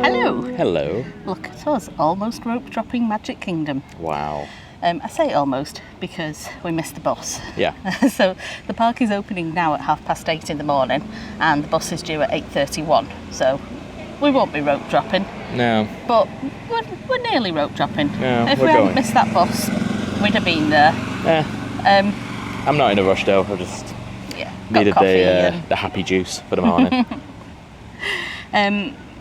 Hello. Hello. Look at us, almost rope dropping Magic Kingdom. Wow. I say almost because we missed the bus. Yeah. So the park is opening now at 8:30 in the morning, and the bus is due at 8:31. So we won't be rope dropping. No. But we're nearly rope dropping. No, if we're we hadn't going. missed that bus, we'd have been there. I'm not in a rush though. I just needed the happy juice for the morning.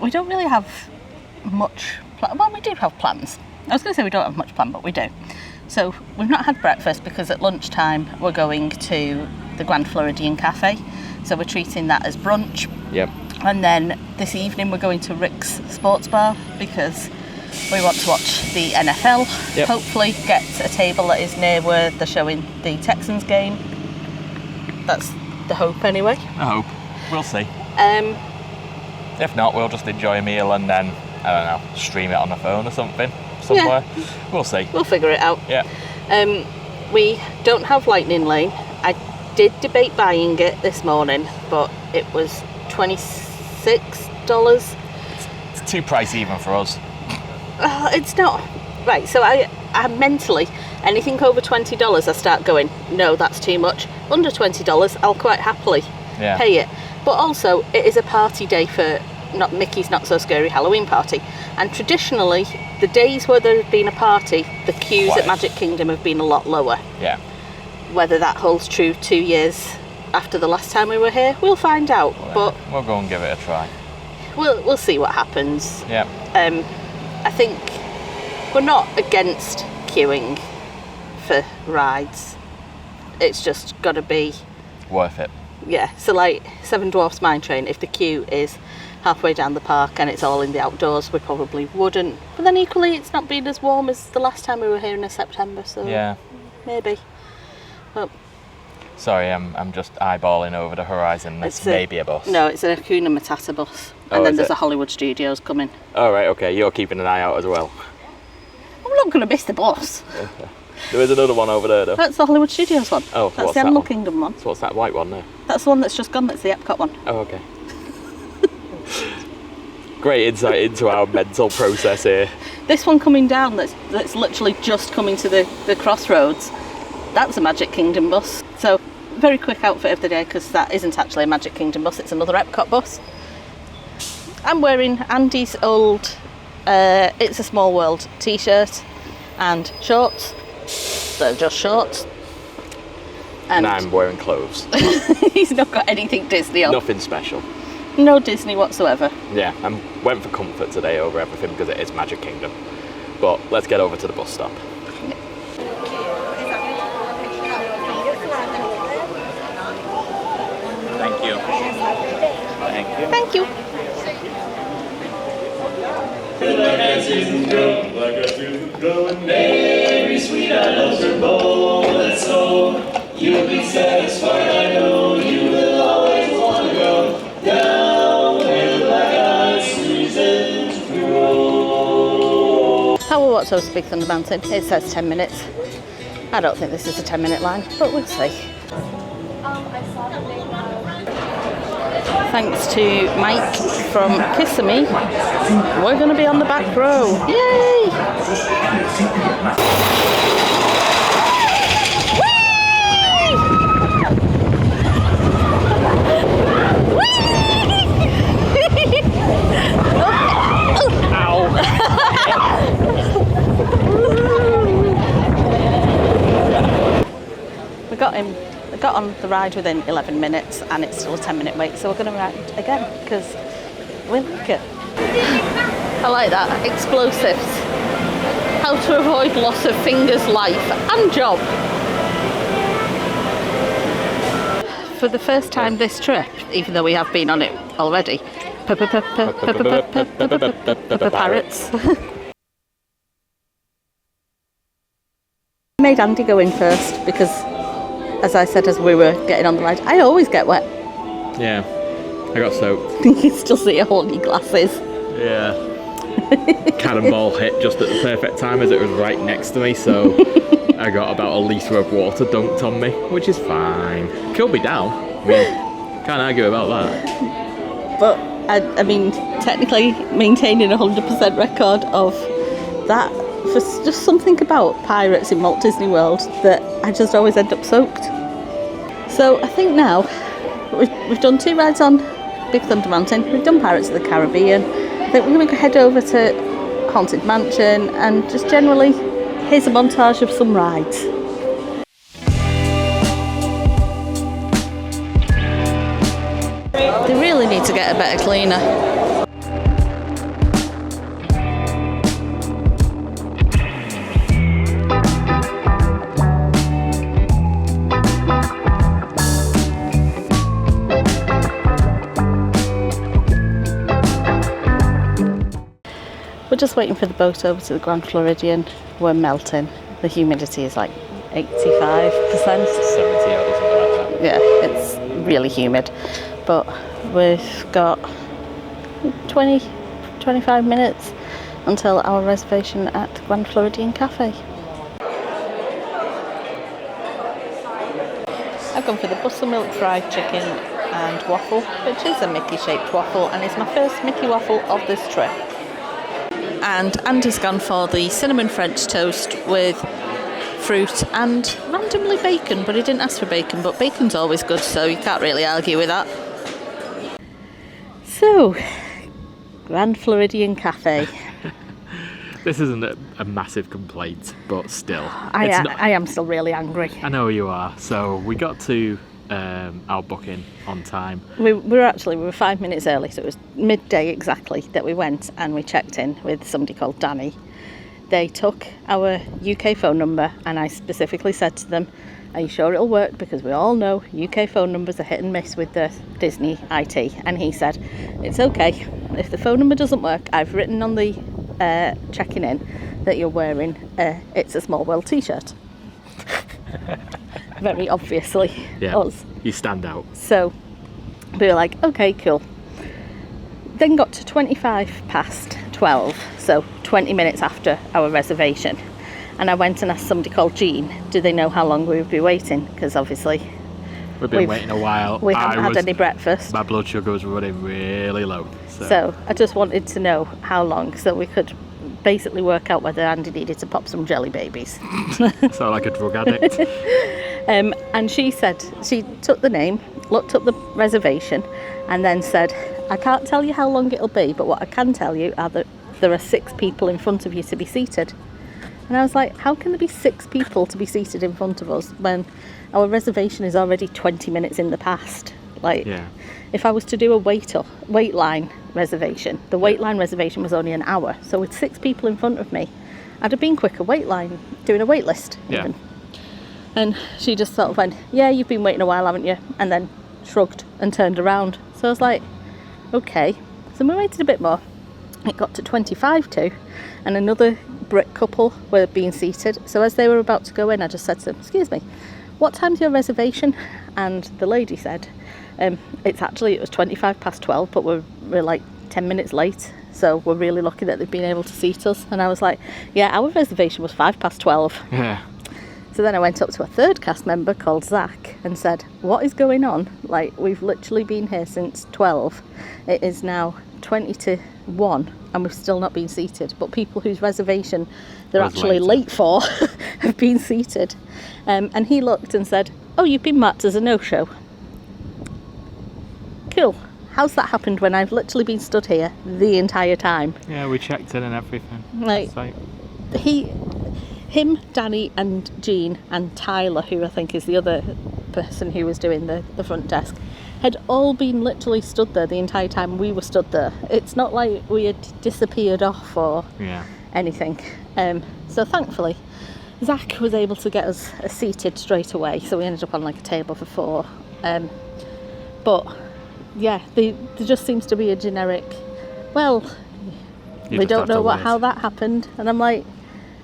We don't really have much. Well, we do have plans. I was going to say we don't have much plan, but we do. So we've not had breakfast because at lunchtime we're going to the Grand Floridian Cafe. So we're treating that as brunch. Yep. And then this evening we're going to Rix Sports Bar because we want to watch the NFL. Yep. Hopefully get a table that is near where they're showing the Texans game. That's the hope anyway. I hope. We'll see. If If not, we'll just enjoy a meal and then, I don't know, stream it on the phone or something somewhere. Yeah. We'll see. We'll figure it out. Yeah. We don't have Lightning Lane. I did debate buying it this morning, but it was $26. It's too pricey even for us. It's not. Right, so I mentally, anything over $20 I start going, no, that's too much. Under $20, I'll quite happily pay it. But also, it is a party day for Mickey's Not So Scary Halloween Party. And traditionally, the days where there have been a party, the queues at Magic Kingdom have been a lot lower. Yeah. Whether that holds true 2 years after the last time we were here, we'll find out. Well, but we'll go and give it a try. We'll see what happens. Yeah. I think we're not against queuing for rides. It's just got to be worth it. Yeah, so like Seven Dwarfs Mine Train, if the queue is halfway down the park and it's all in the outdoors, we probably wouldn't. But then equally, it's not been as warm as the last time we were here in September, so yeah, maybe. Well, sorry, I'm just eyeballing over the horizon. It's maybe a bus. No, it's an Hakuna Matata bus, and then there's a Hollywood Studios coming. Oh right, okay. You're keeping an eye out as well. I'm not going to miss the bus. There is another one over there though. That's the Hollywood Studios one. Oh, that's the Animal Kingdom one. So what's that white one there? That's the one that's just gone. That's the Epcot one. Oh, okay. Great insight into our mental process here. This one coming down that's literally just coming to the crossroads, that's a Magic Kingdom bus. So very quick outfit of the day because that isn't actually a Magic Kingdom bus, it's another Epcot bus. I'm wearing Andy's old It's a Small World t-shirt and shorts. They're just shorts. And I'm wearing clothes. He's not got anything Disney on. Nothing special. No Disney whatsoever. Yeah, I went for comfort today over everything because it is Magic Kingdom. But let's get over to the bus stop. Thank you. Thank you. Thank you. Mary, sweet, I love her bowl, that's so. You'll be satisfied, I know. You will always want to go down where the black eyes reasons grow. Power What's So Big Thunder Mountain. It says 10 minutes. I don't think this is a 10-minute line, but we'll see. Thanks to Mike from Kissimmee, we're going to be on the back row. Yay! We got on the ride within 11 minutes and it's still a 10-minute wait, so we're going to ride again because we like it. I like that. Explosives. How to avoid loss of fingers, life and job. For the first time this trip, even though we have been on it already, parrots. I made Andy go in first because, as I said as we were getting on the ride, I always get wet. Yeah, I got soaked. You can still see it holding your glasses. Yeah. Cannonball hit just at the perfect time as it was right next to me, so I got about a litre of water dunked on me, which is fine. Cooled me down. I mean, Can't argue about that. But I mean, technically maintaining a 100% record of that, for just something about pirates in Walt Disney World that I just always end up soaked. So I think now we've done 2 rides on Big Thunder Mountain, we've done Pirates of the Caribbean. I think we're going to head over to Haunted Mansion and just generally, here's a montage of some rides. They really need to get a better cleaner. We're just waiting for the boat over to the Grand Floridian. We're melting. The humidity is like 85%. 70 or something like that. Yeah, it's really humid. But we've got 25 minutes until our reservation at the Grand Floridian Cafe. I've gone for the bustle milk fried chicken and waffle, which is a Mickey shaped waffle, and it's my first Mickey waffle of this trip. And Andy's gone for the cinnamon French toast with fruit and randomly bacon, but he didn't ask for bacon, but bacon's always good, so you can't really argue with that. So, Grand Floridian Cafe. This isn't a massive complaint, but still. I am still really angry. I know you are. So we got to our booking on time. We were 5 minutes early, so it was midday exactly that we went, and we checked in with somebody called Danny. They took our UK phone number, and I specifically said to them, are you sure it'll work? Because we all know UK phone numbers are hit and miss with the Disney IT. And he said, it's okay. If the phone number doesn't work, I've written on the checking in that you're wearing It's a Small World t-shirt. Very obviously us. You stand out. So we were like, okay, cool. Then got to 25 past 12, so 20 minutes after our reservation. And I went and asked somebody called Jean, do they know how long we would be waiting? Because obviously we've been waiting a while. We haven't had any breakfast. My blood sugar was running really low. So I just wanted to know how long, so we could basically work out whether Andy needed to pop some jelly babies. So like a drug addict. And she said, she took the name, looked up the reservation, and then said, I can't tell you how long it'll be, but what I can tell you are that there are 6 people in front of you to be seated. And I was like, how can there be 6 people to be seated in front of us when our reservation is already 20 minutes in the past? Like, if I was to do a wait line reservation, the wait line reservation was only an hour. So with 6 people in front of me, I'd have been quicker doing a wait list even. And she just sort of went, yeah, you've been waiting a while, haven't you? And then shrugged and turned around. So I was like, okay. So we waited a bit more. It got to 25 to, and another Brit couple were being seated. So as they were about to go in, I just said to them, excuse me, what time's your reservation? And the lady said, it was 25 past 12, but we're like 10 minutes late. So we're really lucky that they've been able to seat us. And I was like, yeah, our reservation was 5 past 12. Yeah. So then I went up to a third cast member called Zach and said, what is going on? Like, we've literally been here since 12. It is now 20 to 1 and we've still not been seated. But people whose reservation they're actually late for have been seated. And he looked and said, oh, you've been marked as a no-show. Cool. How's that happened when I've literally been stood here the entire time? Yeah, we checked in and everything. Like, him, Danny and Jean and Tyler, who I think is the other person who was doing the front desk, had all been literally stood there the entire time we were stood there. It's not like we had disappeared off or anything. So thankfully, Zach was able to get us seated straight away. So we ended up on like a table for 4. But yeah, there just seems to be a generic, well, we don't know how that happened. And I'm like,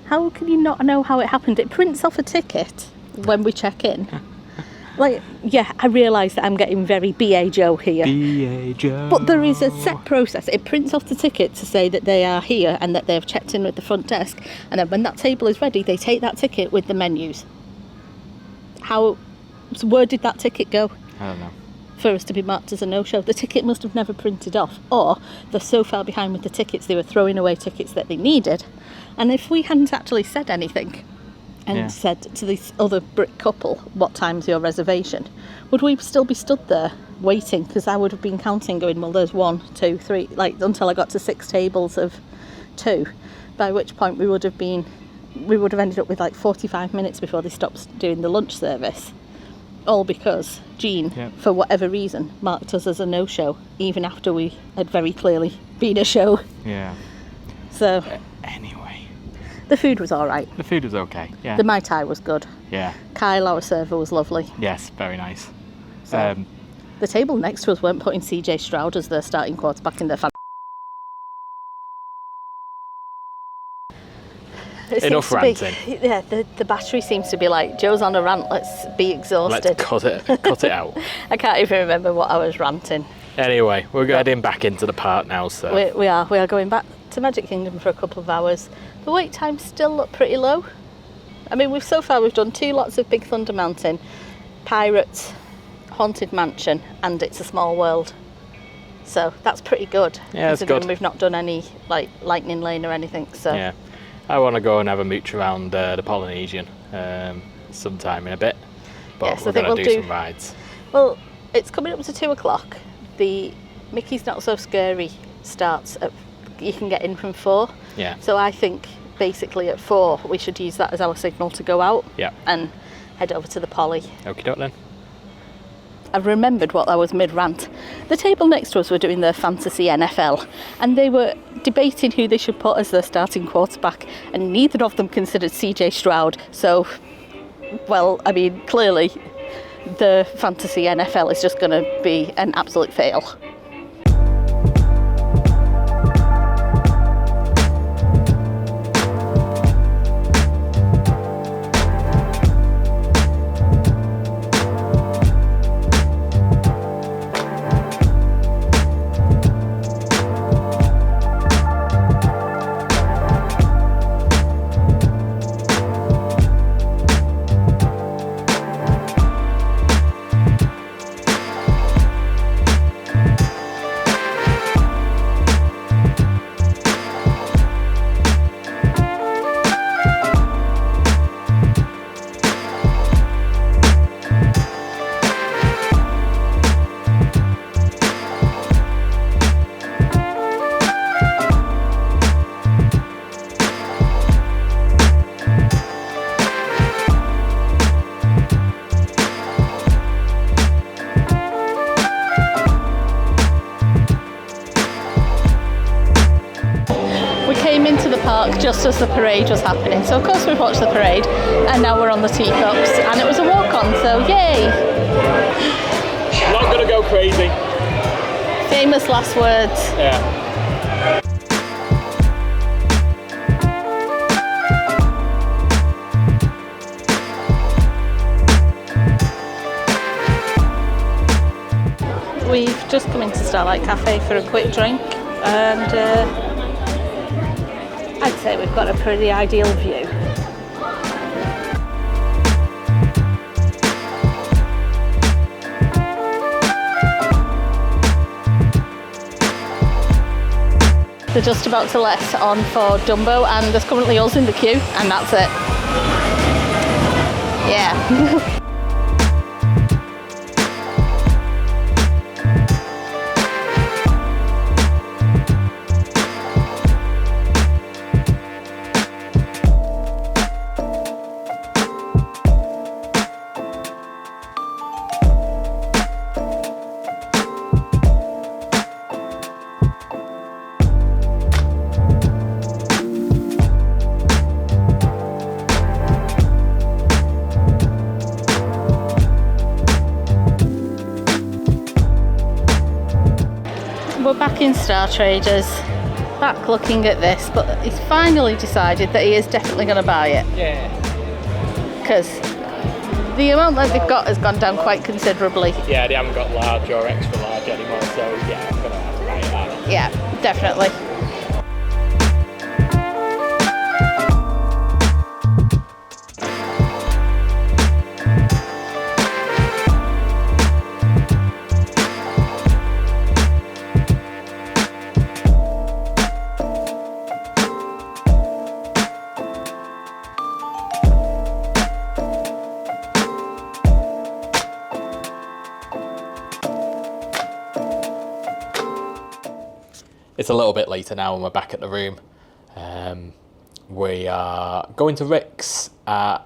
how can you not know how it happened? It prints off a ticket when we check in. Like, yeah, I realise that I'm getting very B.A. Joe here. B.A. Joe. But there is a set process. It prints off the ticket to say that they are here and that they've checked in with the front desk. And then when that table is ready, they take that ticket with the menus. So where did that ticket go? I don't know. for us to be marked as a no-show. The ticket must have never printed off, or they're so far behind with the tickets they were throwing away tickets that they needed. And if we hadn't actually said anything and said to this other Brit couple, what time's your reservation, would we still be stood there waiting? Because I would have been counting, going, well, there's 1, 2, 3, like until I got to 6 tables of 2, by which point we would have ended up with like 45 minutes before they stopped doing the lunch service. All because Jean, for whatever reason, marked us as a no-show, even after we had very clearly been a show. Yeah. So... Anyway. The food was all right. The food was okay, yeah. The Mai Tai was good. Yeah. Kyle, our server, was lovely. Yes, very nice. So, the table next to us weren't putting CJ Stroud as their starting quarterback in their fan. Enough ranting. The battery seems to be like, Joe's on a rant, let's be exhausted. Let's cut it out. I can't even remember what I was ranting. Anyway, we're heading back into the park now, so... We are going back to Magic Kingdom for a couple of hours. The wait times still look pretty low. I mean, we've done 2 lots of Big Thunder Mountain, Pirates, Haunted Mansion, and It's a Small World. So that's pretty good. Yeah, it's good. We've not done any like Lightning Lane or anything. So yeah, I want to go and have a mooch around the Polynesian sometime in a bit. But yes, we're going to do some rides. Well, it's coming up to 2:00. The Mickey's Not So Scary starts at. You can get in from 4. Yeah. So I think basically at 4 we should use that as our signal to go out. Yeah. And head over to the Poly. Okie doke then. I've remembered what I was mid-rant. The table next to us were doing their fantasy NFL, and they were debating who they should put as their starting quarterback, and neither of them considered CJ Stroud. So, well, I mean, clearly the fantasy NFL is just going to be an absolute fail. Just as the parade was happening. So of course we've watched the parade, and now we're on the teacups, and it was a walk-on, so yay! Not gonna go crazy. Famous last words. Yeah. We've just come into Starlight Cafe for a quick drink, and I'd say we've got a pretty ideal view. They're just about to let on for Dumbo, and there's currently us in the queue, and that's it. Yeah. We're back in Star Traders, back looking at this, but he's finally decided that he is definitely going to buy it. Yeah. Because the amount that they've got has gone down quite considerably. Yeah, they haven't got large or extra large anymore, so yeah, I'm going to have to buy it out. Yeah, definitely. it's a little bit later now and we're back at the room. We are going to Rix at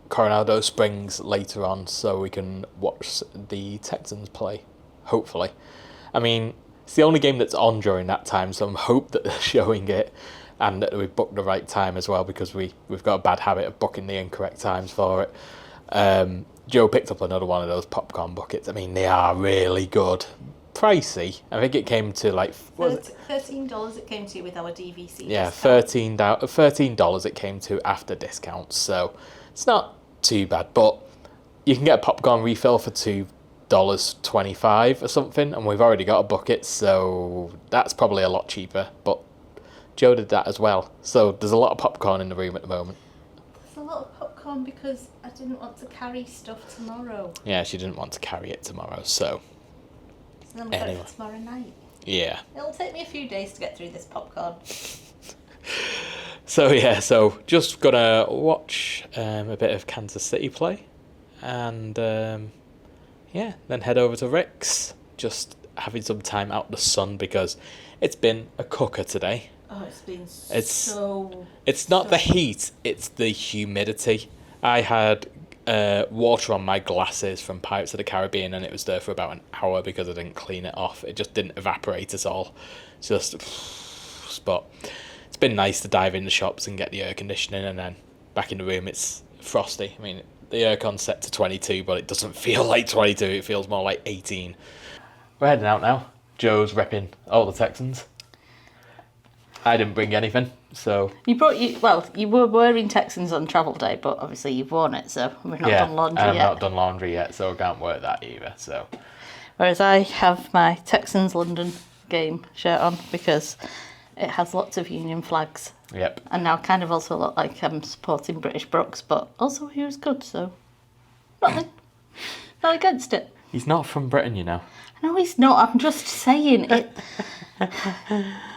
Coronado Springs later on so we can watch the Texans play, hopefully. I mean, it's the only game that's on during that time, so I'm hope that they're showing it and that we've booked the right time as well, because we've got a bad habit of booking the incorrect times for it. Joe picked up another one of those popcorn buckets. I mean, they are really good. Pricey. I think it came to like $13 it came to with our DVC. Yeah, $13 it came to after discounts, so it's not too bad. But you can get a popcorn refill for $2.25 or something, and we've already got a bucket, so that's probably a lot cheaper. But Joe did that as well, so there's a lot of popcorn in the room at the moment. There's a lot of popcorn because I didn't want to carry stuff tomorrow. Yeah, she didn't want to carry it tomorrow, so then we've got it for tomorrow night. Yeah. It'll take me a few days to get through this popcorn. So just gonna watch a bit of Kansas City play, and then head over to Rix, just having some time out in the sun because it's been a cooker today. Oh, it's been It's not the heat, it's the humidity. I had water on my glasses from Pirates of the Caribbean, and it was there for about an hour because I didn't clean it off. It just didn't evaporate at all. But it's been nice to dive in the shops and get the air conditioning, and then back in the room it's frosty. I mean, the aircon's set to 22, but it doesn't feel like 22. It feels more like 18. We're heading out now. Joe's repping all the Texans. I didn't bring anything, so... You were wearing Texans on travel day, but obviously you've worn it, so we've not done laundry yet. I've not done laundry yet, so I can't wear that either, so... Whereas I have my Texans London game shirt on because it has lots of Union flags. Yep. And now I kind of also look like I'm supporting British Brooks, but also he was good, so... Not against it. He's not from Britain, you know. No, he's not. I'm just saying it.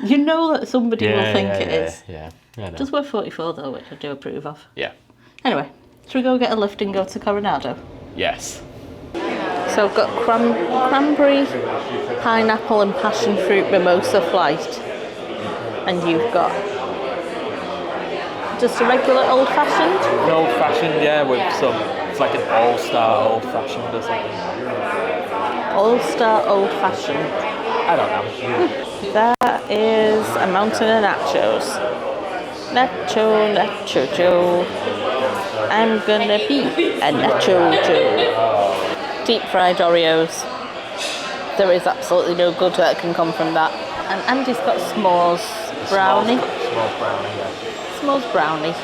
You know that somebody will think it is. Yeah. I know. Just we're 44 though, which I do approve of. Yeah. Anyway, should we go get a lift and go to Coronado? Yes. So I've got cranberry, pineapple and passion fruit mimosa flight. And you've got just a regular old fashioned? An old fashioned, yeah, with some, it's like an all-star old fashioned or something. All-star old fashioned. I don't know. That is a mountain of nachos. Nacho Joe. I'm gonna be a Nacho Joe. Deep fried Oreos. There is absolutely no good that can come from that. And Andy's got s'mores brownie. S'mores brownie, yeah. S'mores brownie.